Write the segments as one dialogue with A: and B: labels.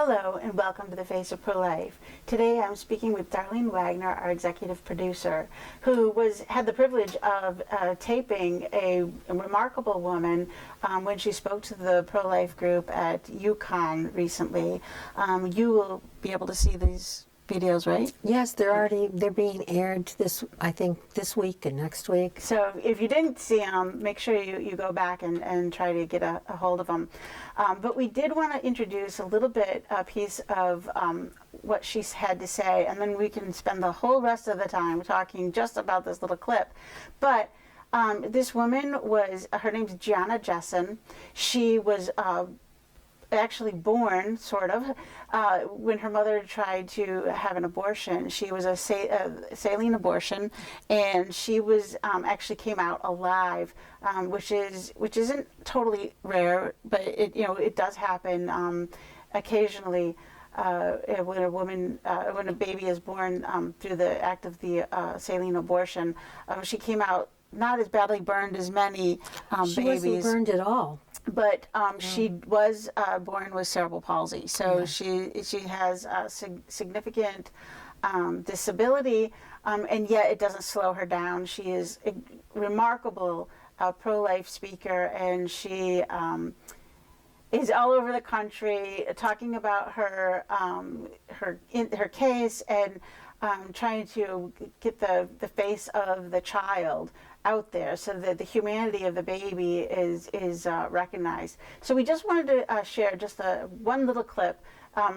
A: Hello and welcome to the Face of Pro-Life. Today I'm speaking with Darlene Wagner, our executive producer, who had the privilege of taping a remarkable woman when she spoke to the pro-life group at UConn recently. You will be able to see these videos, right?
B: Yes, they're being aired I think this week and next week.
A: So if you didn't see them, make sure you go back and try to get a hold of them. But we did want to introduce a piece of what she's had to say, and then we can spend the whole rest of the time talking just about this little clip. But this woman her name's Gianna Jessen. She was actually born, sort of, when her mother tried to have an abortion. She was a saline abortion, and she was actually came out alive, which isn't totally rare, but it does happen occasionally when a baby is born through the act of the saline abortion. She came out not as badly burned as many babies.
B: She wasn't burned at all.
A: But she was born with cerebral palsy, so she has a significant disability, and yet it doesn't slow her down. She is a remarkable pro-life speaker, and she is all over the country talking about her case and trying to get the face of the child out there so that the humanity of the baby is recognized. So we just wanted to share just one little clip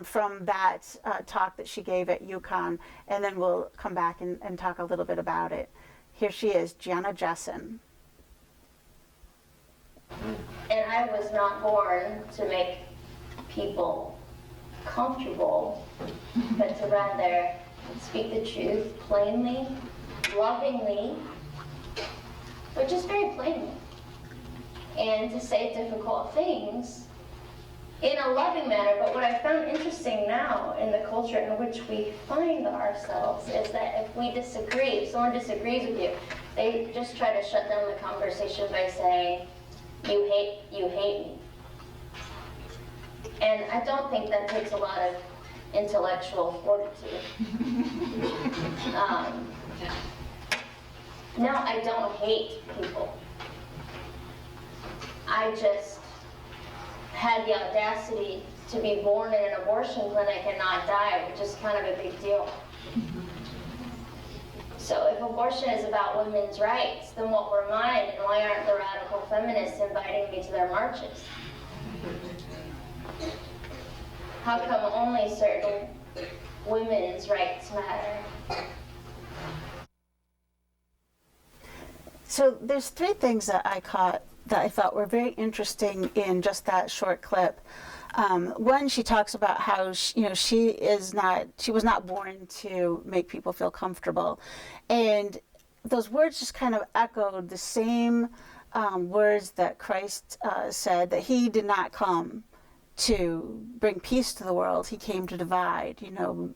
A: from that talk that she gave at UConn, and then we'll come back and talk a little bit about it. Here she is, Gianna Jessen.
C: And I was not born to make people comfortable, but to rather speak the truth plainly, lovingly, but just very plainly, and to say difficult things in a loving manner. But what I found interesting now in the culture in which we find ourselves is that if we disagree, if someone disagrees with you, they just try to shut down the conversation by saying, you hate me. And I don't think that takes a lot of intellectual fortitude. No, I don't hate people. I just had the audacity to be born in an abortion clinic and not die, which is kind of a big deal. So if abortion is about women's rights, then what were mine, and why aren't the radical feminists inviting me to their marches? How come only certain women's rights matter?
A: So there's three things that I caught that I thought were very interesting in just that short clip. One, she talks about how she was not born to make people feel comfortable, and those words just kind of echoed the same words that Christ said, that he did not come to bring peace to the world. He came to divide,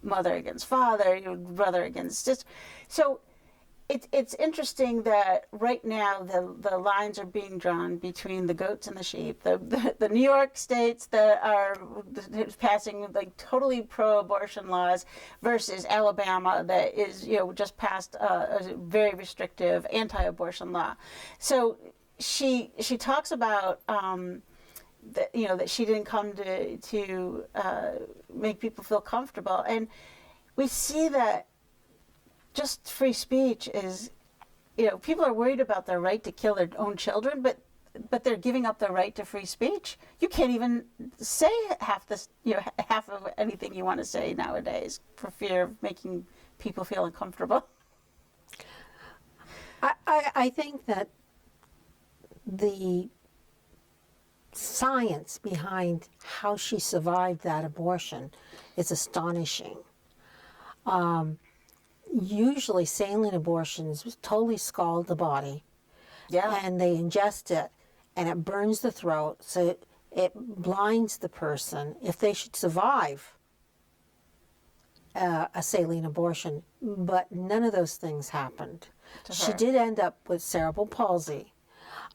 A: mother against father, brother against sister. So it's interesting that right now the lines are being drawn between the goats and the sheep. The New York states that are passing like totally pro-abortion laws versus Alabama that is just passed a very restrictive anti-abortion law. So she talks about that she didn't come to make people feel comfortable, and we see that just free speech is, people are worried about their right to kill their own children, but they're giving up their right to free speech. You can't even say half of anything you want to say nowadays for fear of making people feel uncomfortable.
B: I think that the science behind how she survived that abortion is astonishing. Usually saline abortions totally scald the body, and they ingest it, and it burns the throat, so it blinds the person if they should survive a saline abortion. But none of those things happened. She did end up with cerebral palsy,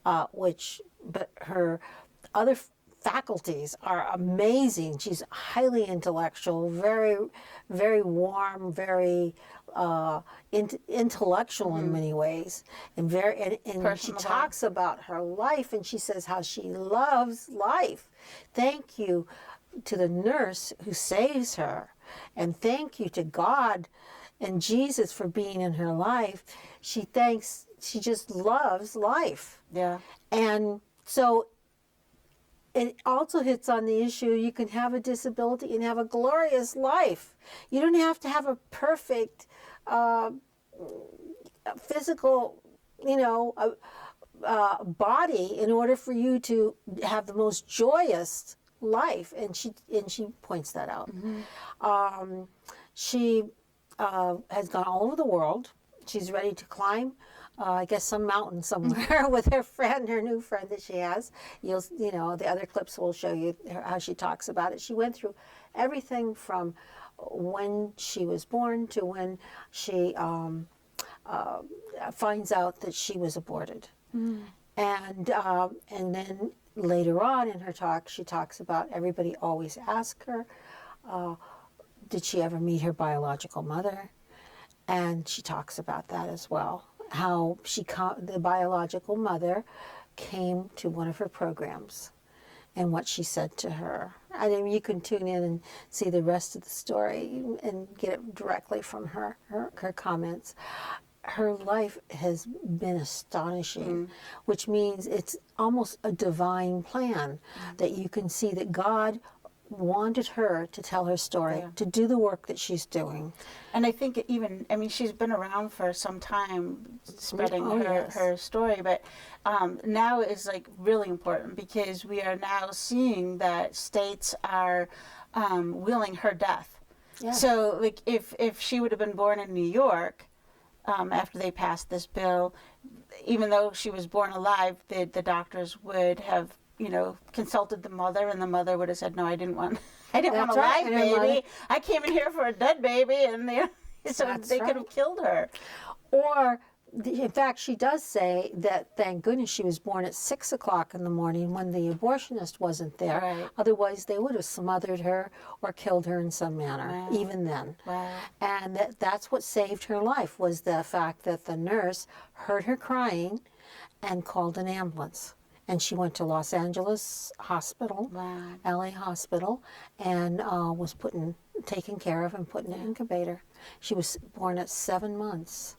B: but her other faculties are amazing. She's highly intellectual, very, very warm, very intellectual in many ways, and and she talks about her life, and she says how she loves life. Thank you to the nurse who saves her, and thank you to God and Jesus for being in her life. She just loves life.
A: Yeah.
B: And so it also hits on the issue, you can have a disability and have a glorious life. You don't have to have a perfect physical, body in order for you to have the most joyous life. And she points that out. She has gone all over the world. She's ready to climb, I guess, some mountain somewhere with her new friend that she has. The other clips will show you how she talks about it. She went through everything from when she was born to when she finds out that she was aborted. And then later on in her talk, she talks about everybody always ask her, did she ever meet her biological mother? And she talks about that as well, how the biological mother came to one of her programs and what she said to her. I mean, you can tune in and see the rest of the story and get it directly from her comments. Her life has been astonishing, which means it's almost a divine plan that you can see that God wanted her to tell her story, to do the work that she's doing.
A: And I think she's been around for some time spreading her story, but now is like really important because we are now seeing that states are willing her death. Yeah. So like if she would have been born in New York, after they passed this bill, even though she was born alive, the doctors would have consulted the mother, and the mother would have said, "No, I didn't want a live baby. I came in here for a dead baby," and they could have killed her.
B: Or, in fact, she does say that thank goodness she was born at 6 o'clock in the morning when the abortionist wasn't there. Right. Otherwise, they would have smothered her or killed her in some manner, even then. Wow. And that's what saved her life, was the fact that the nurse heard her crying and called an ambulance. And she went to Los Angeles Hospital, LA Hospital, and was taken care of and put in an incubator. She was born at 7 months.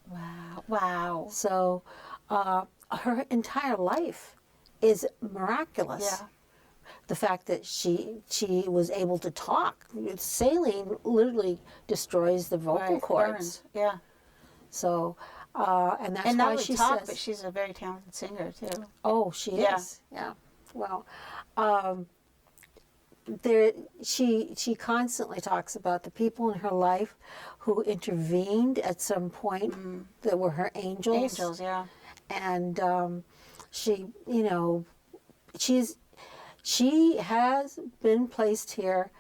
A: Wow.
B: So her entire life is miraculous. Yeah. The fact that she was able to talk. Saline literally destroys the vocal cords.
A: Burns. Yeah.
B: So... and that's
A: and
B: why
A: not
B: she
A: talk,
B: says,
A: but she's a very talented singer too.
B: Oh, she is. Yeah. Well, she constantly talks about the people in her life who intervened at some point that were her angels.
A: Angels, yeah.
B: And she has been placed here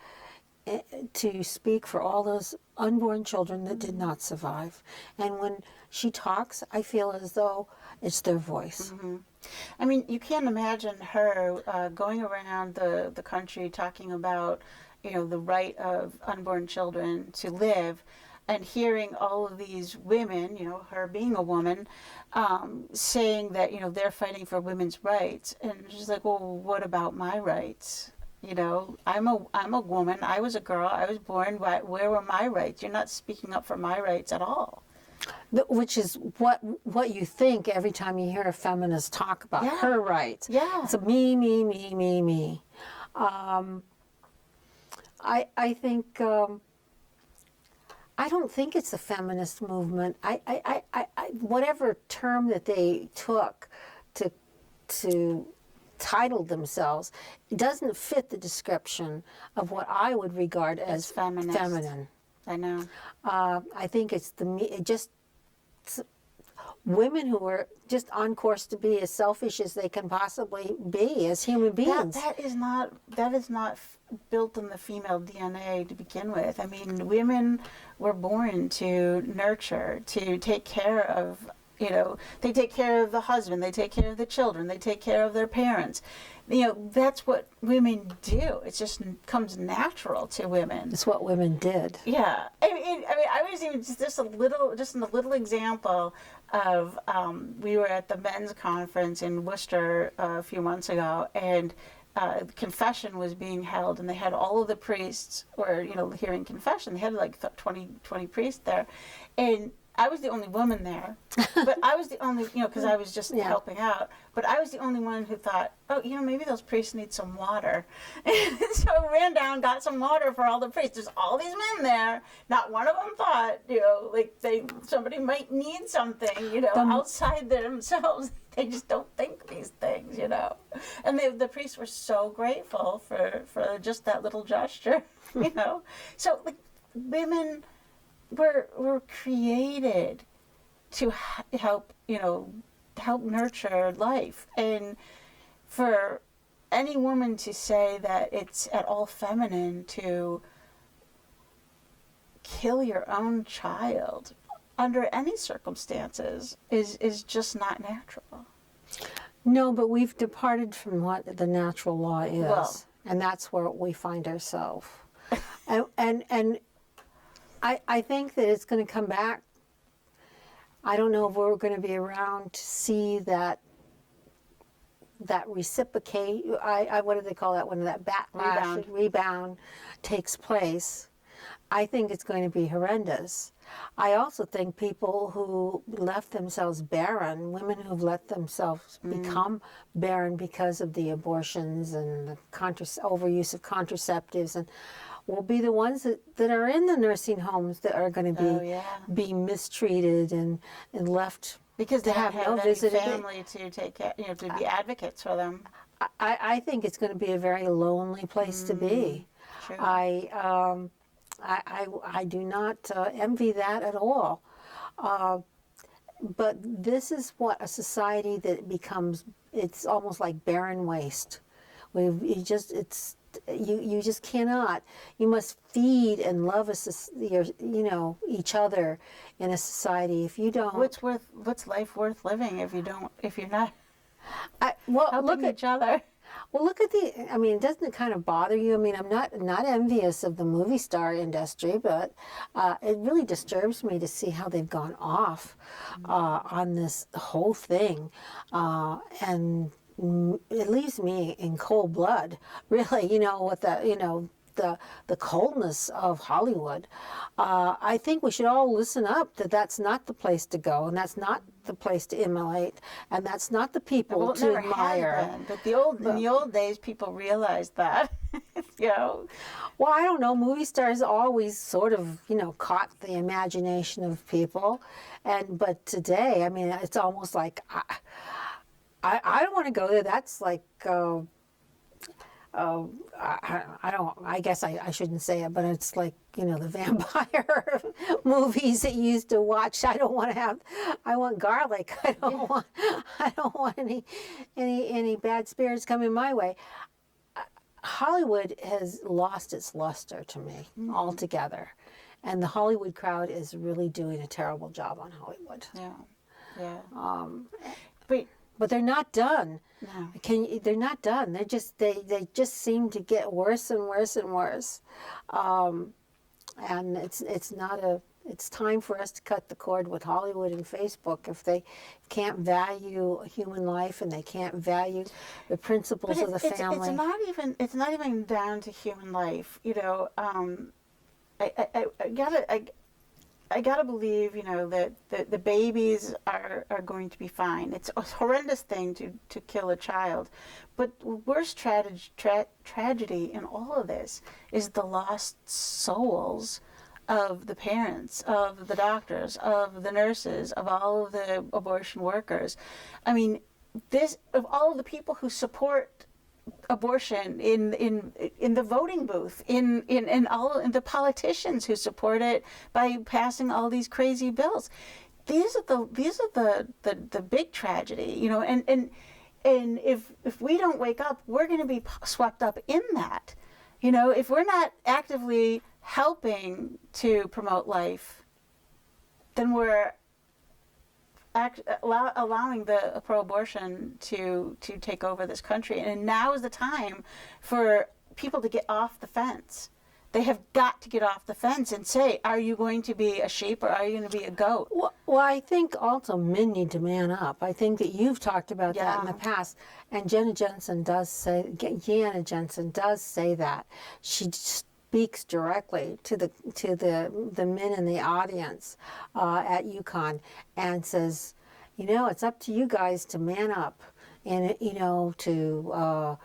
B: to speak for all those unborn children that did not survive. And when she talks, I feel as though it's their voice.
A: I mean, you can't imagine her going around the country talking about, the right of unborn children to live, and hearing all of these women, her being a woman, saying that, they're fighting for women's rights. And she's like, well, what about my rights? I'm a woman. I was a girl. I was born. Where were my rights? You're not speaking up for my rights at all.
B: Which is what you think every time you hear a feminist talk about her rights.
A: Yeah.
B: It's a me, me, me, me, me. I think I don't think it's a feminist movement. I whatever term that they took to title themselves, it doesn't fit the description of what I would regard as feminine.
A: I know.
B: I think it's women who are just on course to be as selfish as they can possibly be as human beings.
A: That is not built in the female DNA to begin with. I mean, women were born to nurture, to take care of, they take care of the husband, they take care of the children, they take care of their parents. that's what women do. It just comes natural to women.
B: It's what women did.
A: Yeah, I was even just in a little example of we were at the men's conference in Worcester a few months ago, and confession was being held, and they had all of the priests were hearing confession. They had like 20 priests there, and I was the only woman there, but I was the only, because I was just helping out, but I was the only one who thought, oh, maybe those priests need some water. And so I ran down, got some water for all the priests. There's all these men there. Not one of them thought, somebody might need something, outside themselves. They just don't think these things, And the priests were so grateful for just that little gesture, So, women were created to help nurture life, and for any woman to say that it's at all feminine to kill your own child under any circumstances is just not natural.
B: No, but we've departed from what the natural law is, and that's where we find ourselves. and I think that it's going to come back. I don't know if we're going to be around to see that reciprocate. What do they call that when that rebound takes place? I think it's going to be horrendous. I also think people who left themselves barren, women who've let themselves become barren because of the abortions and the overuse of contraceptives, and will be the ones that are in the nursing homes that are going to be mistreated and left
A: because they
B: have
A: no
B: visitor
A: family to take care, to be advocates for them.
B: I think it's going to be a very lonely place to be.
A: True.
B: I do not envy that at all. But this is what a society that becomes, it's almost like barren waste. You just cannot. You must feed and love each other in a society. If you don't,
A: what's life worth living if you're not helping
B: look at
A: each other?
B: Well, look at doesn't it kind of bother you? I'm not envious of the movie star industry, but it really disturbs me to see how they've gone off on this whole thing, and it leaves me in cold blood, really, with the coldness of Hollywood. I think we should all listen up that that's not the place to go, and that's not the place to emulate, and that's not the people to admire.
A: But in the old days, people realized that.
B: Well, I don't know. Movie stars always sort of, caught the imagination of people, but today, it's almost like I don't want to go there. That's like. I guess I shouldn't say it, but it's like, the vampire movies that you used to watch. I want garlic. I don't want any bad spirits coming my way. Hollywood has lost its luster to me altogether. And the Hollywood crowd is really doing a terrible job on Hollywood.
A: Yeah.
B: But they're not done.
A: No.
B: They're not done. They just seem to get worse and worse and worse. And it's time for us to cut the cord with Hollywood and Facebook if they can't value human life and they can't value the principles of the family.
A: It's not even down to human life. I gotta believe, that the babies are going to be fine. It's a horrendous thing to kill a child, but the worst tragedy in all of this is the lost souls of the parents, of the doctors, of the nurses, of all of the abortion workers. Of all of the people who support abortion in the voting booth, in the politicians who support it by passing all these crazy bills. These are the big tragedy, and if we don't wake up, we're going to be swept up in that. If we're not actively helping to promote life, then we're allowing the pro-abortion to take over this country. And now is the time for people to get off the fence. They have got to get off the fence and say, are you going to be a sheep or are you going to be a goat?
B: Well, I think also men need to man up. I think that you've talked about that in the past. And Gianna Jessen does say that. She speaks directly to the men in the audience at UConn and says, it's up to you guys to man up and, to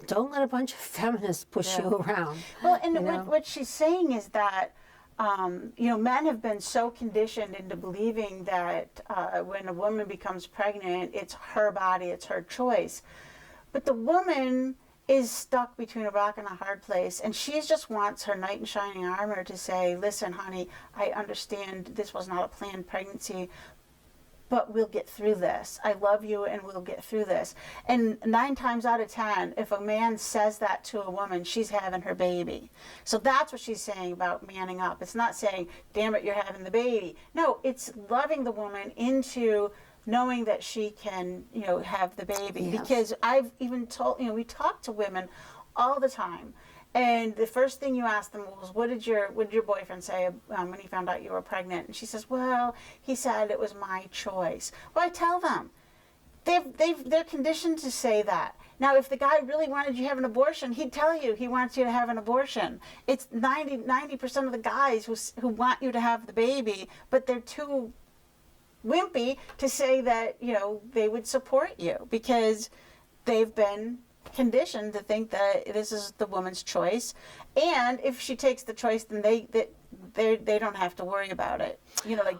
B: don't let a bunch of feminists push you around.
A: Well, and what she's saying is that, men have been so conditioned into believing that when a woman becomes pregnant, it's her body, it's her choice. But the woman is stuck between a rock and a hard place, and she just wants her knight in shining armor to say, listen, honey, I understand this was not a planned pregnancy, but we'll get through this. I love you and we'll get through this. And 9 times out of 10, if a man says that to a woman, she's having her baby. So that's what she's saying about manning up. It's not saying, damn it, you're having the baby. No, it's loving the woman into knowing that she can, have the baby.
B: Yes.
A: Because I've even told, we talk to women all the time. And the first thing you ask them was, what did your boyfriend say when he found out you were pregnant? And she says, well, he said it was my choice. Well, I tell them, they're conditioned to say that. Now, if the guy really wanted you to have an abortion, he'd tell you he wants you to have an abortion. It's 90% of the guys who want you to have the baby, but they're too wimpy to say that, they would support you because they've been conditioned to think that this is the woman's choice, and if she takes the choice, then they don't have to worry about it.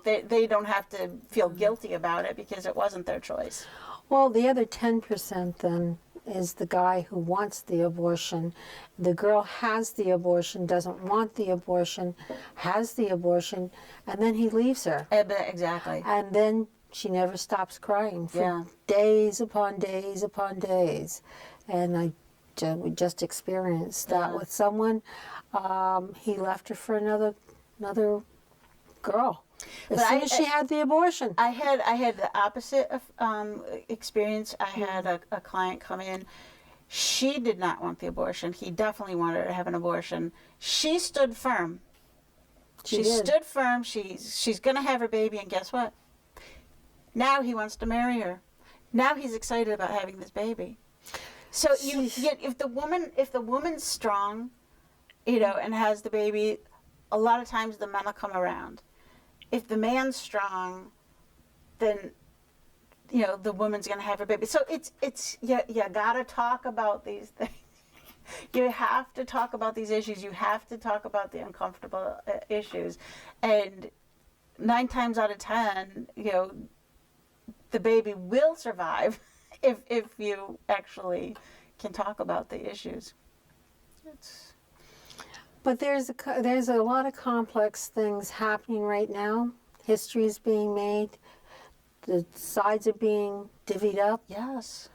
A: They don't have to feel guilty about it because it wasn't their choice.
B: Well, the other 10% then is the guy who wants the abortion. The girl has the abortion, doesn't want the abortion, has the abortion, and then he leaves her.
A: Exactly.
B: And then she never stops crying for days upon days upon days. And we just experienced that with someone. He left her for another girl as soon as she had the abortion.
A: I had the opposite of, experience. I had a client come in. She did not want the abortion. He definitely wanted her to have an abortion. She stood firm. She stood firm. She's going to have her baby, and guess what? Now he wants to marry her. Now he's excited about having this baby. So if the woman's strong, and has the baby, a lot of times the men will come around. If the man's strong, then the woman's gonna have her baby. So it's you gotta talk about these things. You have to talk about these issues. You have to talk about the uncomfortable issues, and 9 times out of 10, the baby will survive. If you actually can talk about the issues.
B: But there's a lot of complex things happening right now. History is being made. The sides are being divvied up.
A: Yes.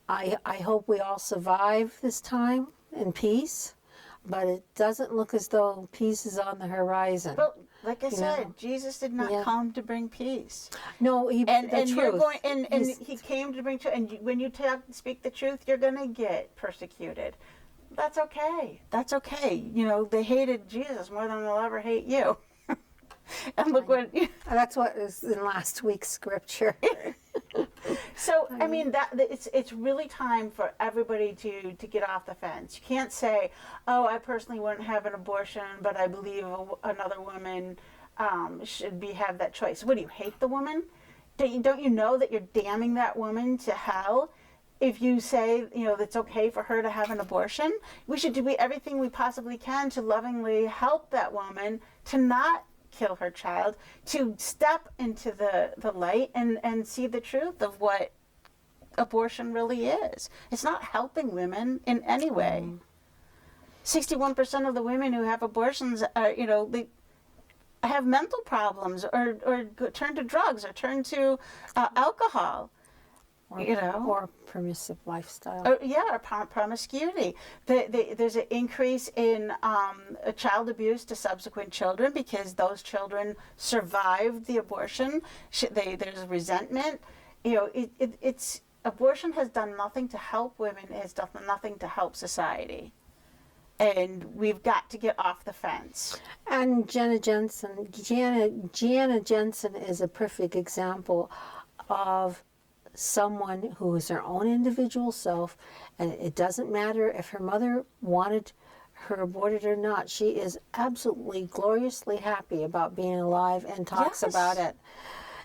B: I hope we all survive this time in peace, but it doesn't look as though peace is on the horizon.
A: But like I said, Jesus did not come to bring peace.
B: No, he
A: and
B: the
A: you're
B: truth.
A: going and he came to bring truth. And when you speak the truth, you're going to get persecuted. That's okay. That's okay. They hated Jesus more than they'll ever hate you. And look what.
B: That's what is in last week's scripture.
A: So I mean it's really time for everybody to get off the fence. You can't say, "Oh, I personally wouldn't have an abortion, but I believe another woman should have that choice." What do you hate the woman? Don't you know that you're damning that woman to hell if you say it's okay for her to have an abortion? We should do everything we possibly can to lovingly help that woman to not kill her child, to step into the light and see the truth of what abortion really is. It's not helping women in any way. 61% of the women who have abortions are, they have mental problems or turn to drugs or turn to alcohol.
B: or permissive lifestyle.
A: Or promiscuity. There's an increase in child abuse to subsequent children because those children survived the abortion. There's resentment. It's abortion has done nothing to help women. It has done nothing to help society. And we've got to get off the fence.
B: And Gianna Jessen is a perfect example of someone who is her own individual self, and it doesn't matter if her mother wanted her aborted or not. She is absolutely gloriously happy about being alive and talks about it.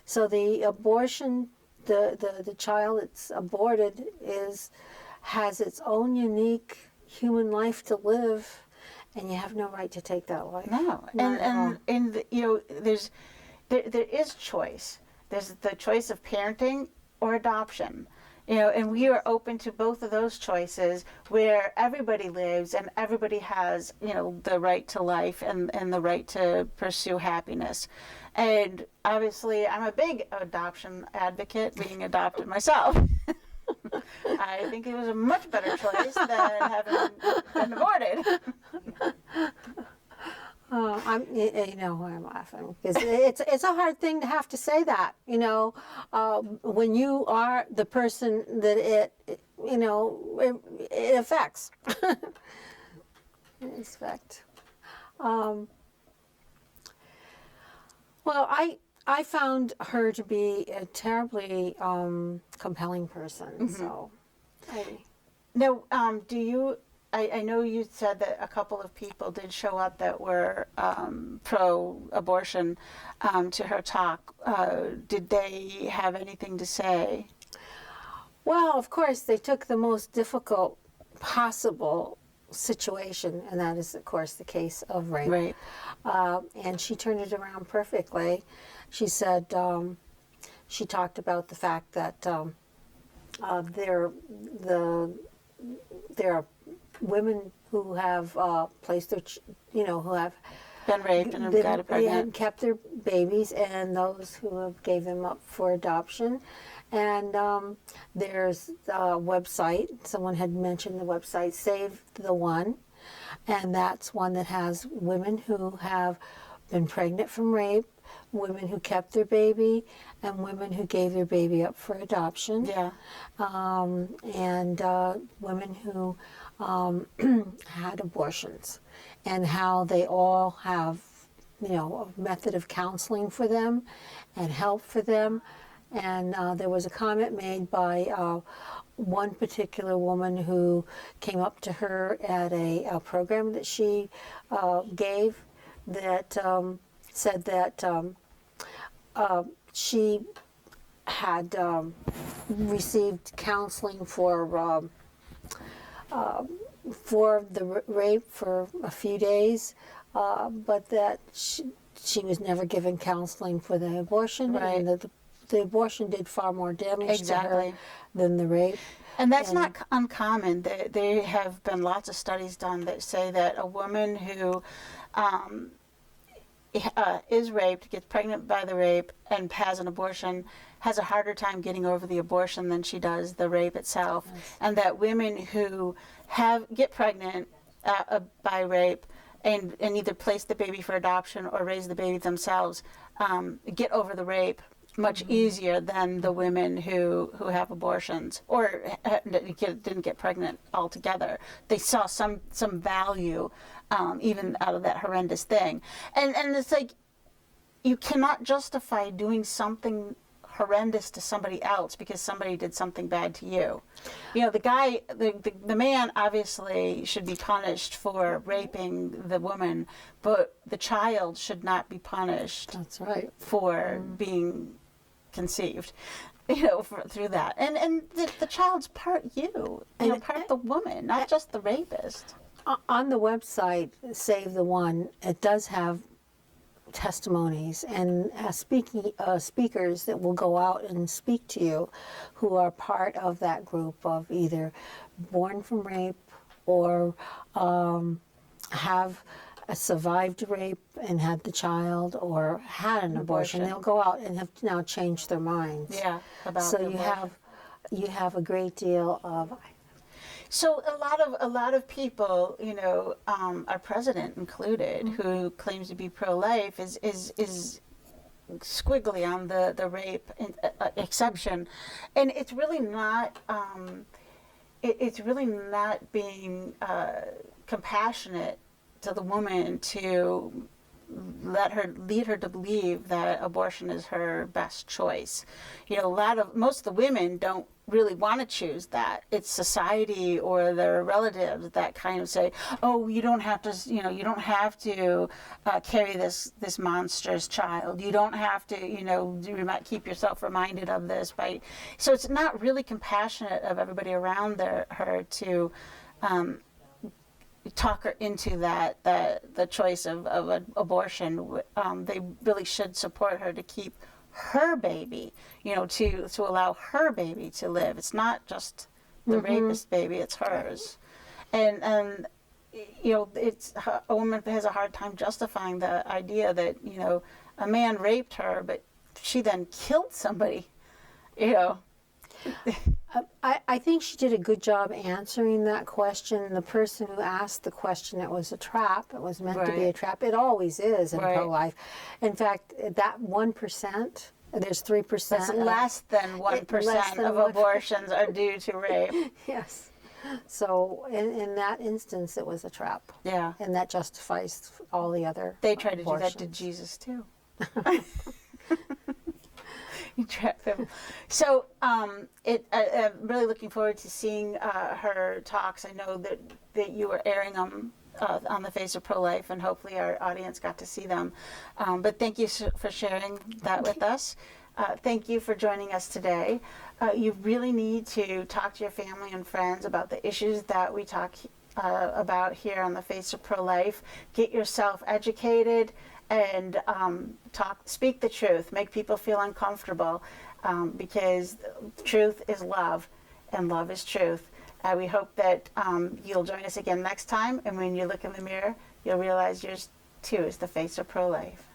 B: So the abortion, the child that's aborted has its own unique human life to live, and you have no right to take that life.
A: No, there is choice. There's the choice of parenting or adoption, and we are open to both of those choices, where everybody lives and everybody has the right to life and the right to pursue happiness. And obviously, I'm a big adoption advocate, being adopted myself. I think it was a much better choice than having been aborted.
B: I'm laughing because it's a hard thing to have to say that, when you are the person that it affects. In fact, well, I found her to be a terribly compelling person. Mm-hmm. So,
A: now, I know you said that a couple of people did show up that were pro-abortion to her talk. Did they have anything to say?
B: Well, of course, they took the most difficult possible situation, and that is, of course, the case of rape.
A: Right.
B: And she turned it around perfectly. She said, she talked about the fact that there are women who have placed their, who have
A: been raped and have got pregnant,
B: and kept their babies, and those who have gave them up for adoption. And there's a website. Someone had mentioned the website Save the One, and that's one that has women who have been pregnant from rape, women who kept their baby, and women who gave their baby up for adoption.
A: Yeah.
B: And women who had abortions, and how they all have, a method of counseling for them and help for them. And there was a comment made by one particular woman who came up to her at a program that she gave that said that she had received counseling for the rape for a few days, but that she was never given counseling for the abortion,
A: right.
B: And the abortion did far more damage to her than the rape.
A: And that's not uncommon. There have been lots of studies done that say that a woman who is raped, gets pregnant by the rape, and has an abortion, has a harder time getting over the abortion than she does the rape itself. Yes. And that women who get pregnant by rape and either place the baby for adoption or raise the baby themselves get over the rape much easier than the women who have abortions or didn't get pregnant altogether. They saw some value even out of that horrendous thing. And it's like, you cannot justify doing something horrendous to somebody else because somebody did something bad to you. The guy, the man obviously should be punished for raping the woman, but the child should not be punished.
B: That's right.
A: For being conceived, through that. And the child's part part the woman, not just the rapist.
B: On the website, Save the One, it does have testimonies and speakers that will go out and speak to you who are part of that group of either born from rape or have survived rape and had the child or had an abortion. They'll go out and have now changed their minds.
A: Yeah.
B: So you have you have a great deal of.
A: So a lot of people, you know, our president included, who claims to be pro-life, is squiggly on the rape exception, and it's really not. It's really not being compassionate to the woman to lead her to believe that abortion is her best choice. You know, most of the women don't really want to choose that. It's society or their relatives that kind of say, "Oh, you don't have to, you know, you don't have to carry this monstrous child. You don't have to, you know, keep yourself reminded of this." So it's not really compassionate of everybody around her to talk her into the choice of an abortion. They really should support her to keep her baby, you know, to allow her baby to live. It's not just the rapist baby, it's hers. And you know, a woman has a hard time justifying the idea that, you know, a man raped her, but she then killed somebody, you know.
B: I think she did a good job answering that question. The person who asked the question, it was a trap. It was meant to be a trap. It always is in pro-life. In fact, that 1%, there's 3%.
A: That's less than 1% of abortions are due to rape.
B: Yes. So in that instance, it was a trap.
A: Yeah.
B: And that justifies all the other
A: They tried to
B: abortions.
A: do that to Jesus too. You trap him. So I'm really looking forward to seeing her talks. I know that you were airing them on the Face of Pro-Life, and hopefully our audience got to see them. But thank you for sharing that with us. Thank you for joining us today. You really need to talk to your family and friends about the issues that we talk about here on the Face of Pro-Life. Get yourself educated and speak the truth. Make people feel uncomfortable, because truth is love, and love is truth. We hope that you'll join us again next time, and when you look in the mirror, you'll realize yours too is the Face of Pro-Life.